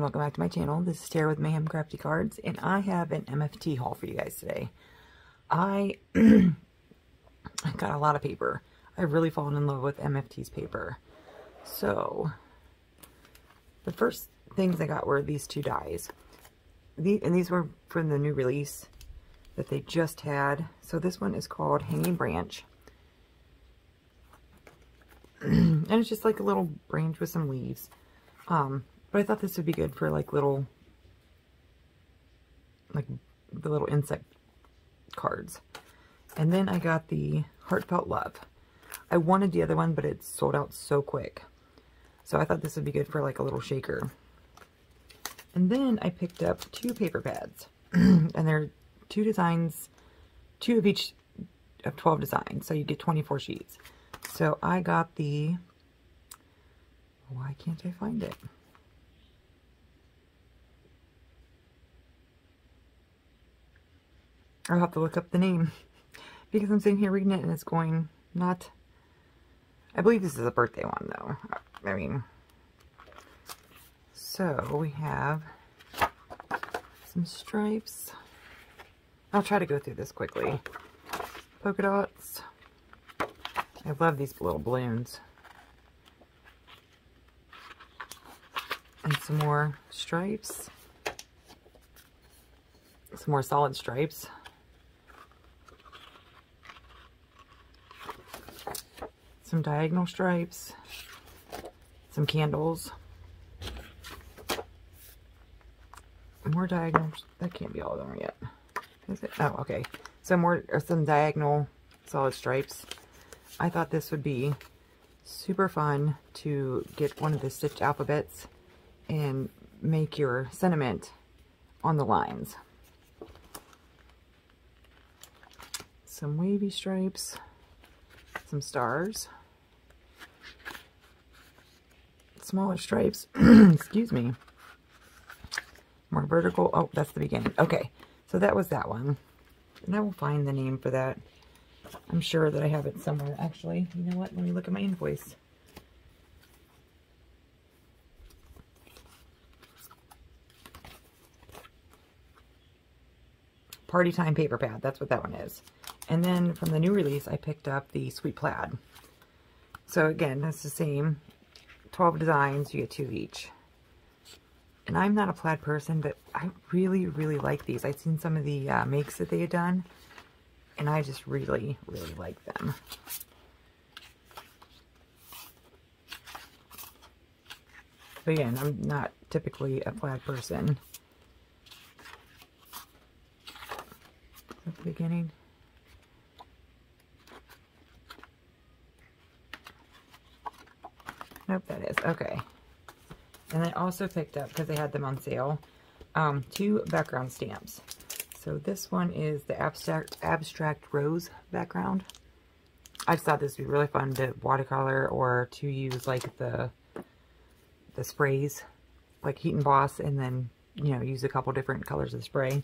welcome back to my channel. This is Tara with Mayhem Crafty Cards, and I have an MFT haul for you guys today. I got a lot of paper. I've really fallen in love with MFT's paper. So, the first things I got were these two dies. These were from the new release that they just had. So this one is called Hanging Branch. And it's just like a little branch with some leaves. But I thought this would be good for like little, like the little insect cards. And then I got the Heartfelt Love. I wanted the other one, but it sold out so quick. So I thought this would be good for like a little shaker. And then I picked up two paper pads. And they're two designs, two of each of 12 designs. So you get 24 sheets. So I got the, why can't I find it? I'll have to look up the name because I'm sitting here reading it and it's going not, I believe this is a birthday one though. I mean, so we have some stripes. I'll try to go through this quickly. Polka dots. I love these little balloons. And some more stripes. Some more solid stripes. Some diagonal stripes, some candles, more diagonals. That can't be all of them yet, is it? Oh, okay. Some diagonal solid stripes. I thought this would be super fun to get one of the stitched alphabets and make your sentiment on the lines. Some wavy stripes, some stars. Smaller stripes, excuse me, more vertical. Oh, that's the beginning. Okay, so that was that one, and I will find the name for that. I'm sure that I have it somewhere. Actually, you know what, let me look at my invoice. Party Time paper pad, that's what that one is. And then from the new release I picked up the Sweet Plaid. So again, that's the same 12 designs, you get 2 each. And I'm not a plaid person, but I really, really like these. I've seen some of the makes that they had done, and I just really, really like them. But again, I'm not typically a plaid person. At the beginning. Nope, that is. Okay. And I also picked up, because they had them on sale, 2 background stamps. So this one is the abstract rose background. I just thought this would be really fun to watercolor or to use like the sprays, like Heat and Boss, and then, you know, use a couple different colors of spray.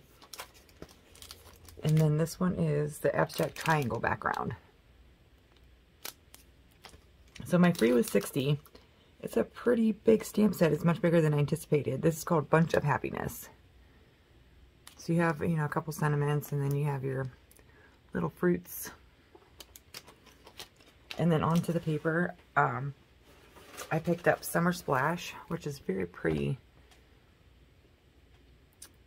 And then this one is the abstract triangle background. So my free was $60. It's a pretty big stamp set. It's much bigger than I anticipated. This is called Bunch of Happiness. So you have, you know, a couple sentiments, and then you have your little fruits. And then onto the paper, I picked up Summer Splash, which is very pretty.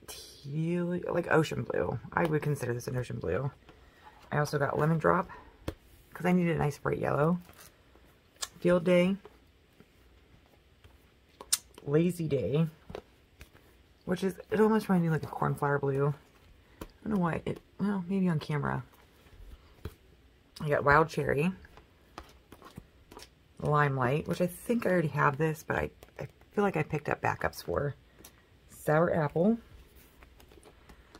Teal, like ocean blue. I would consider this an ocean blue. I also got Lemon Drop, because I needed a nice bright yellow. Field Day, Lazy Day, which is, it almost reminds me like a cornflower blue. I don't know why it, well, maybe on camera. I got Wild Cherry, Limelight, which I think I already have this, but I feel like I picked up backups for. Sour Apple.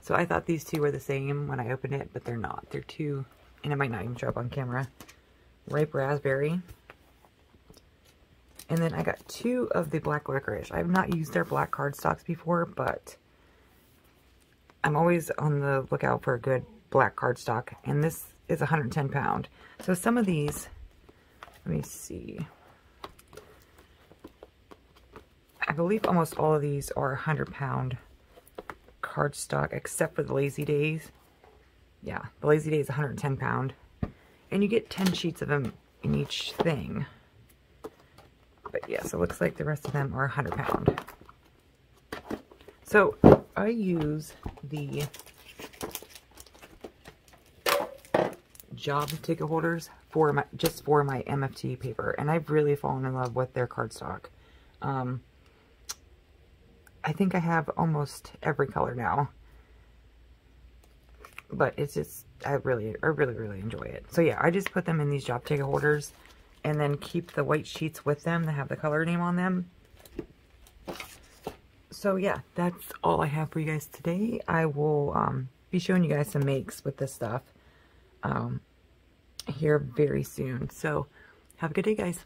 So I thought these two were the same when I opened it, but they're not. They're two, and it might not even show up on camera. Ripe Raspberry. And then I got 2 of the black licorice. I have not used their black cardstocks before, but I'm always on the lookout for a good black cardstock. And this is 110 pound. So some of these, let me see. I believe almost all of these are 100-pound cardstock, except for the Lazy Days. Yeah, the Lazy Days 110 pound. And you get 10 sheets of them in each thing. But yeah, so it looks like the rest of them are 100 pound. So I use the job ticket holders for my MFT paper, and I've really fallen in love with their cardstock. I think I have almost every color now, but it's just I really enjoy it. So yeah, I just put them in these job ticket holders and then keep the white sheets with them that have the color name on them. So yeah, that's all I have for you guys today. I will be showing you guys some makes with this stuff here very soon. So have a good day, guys.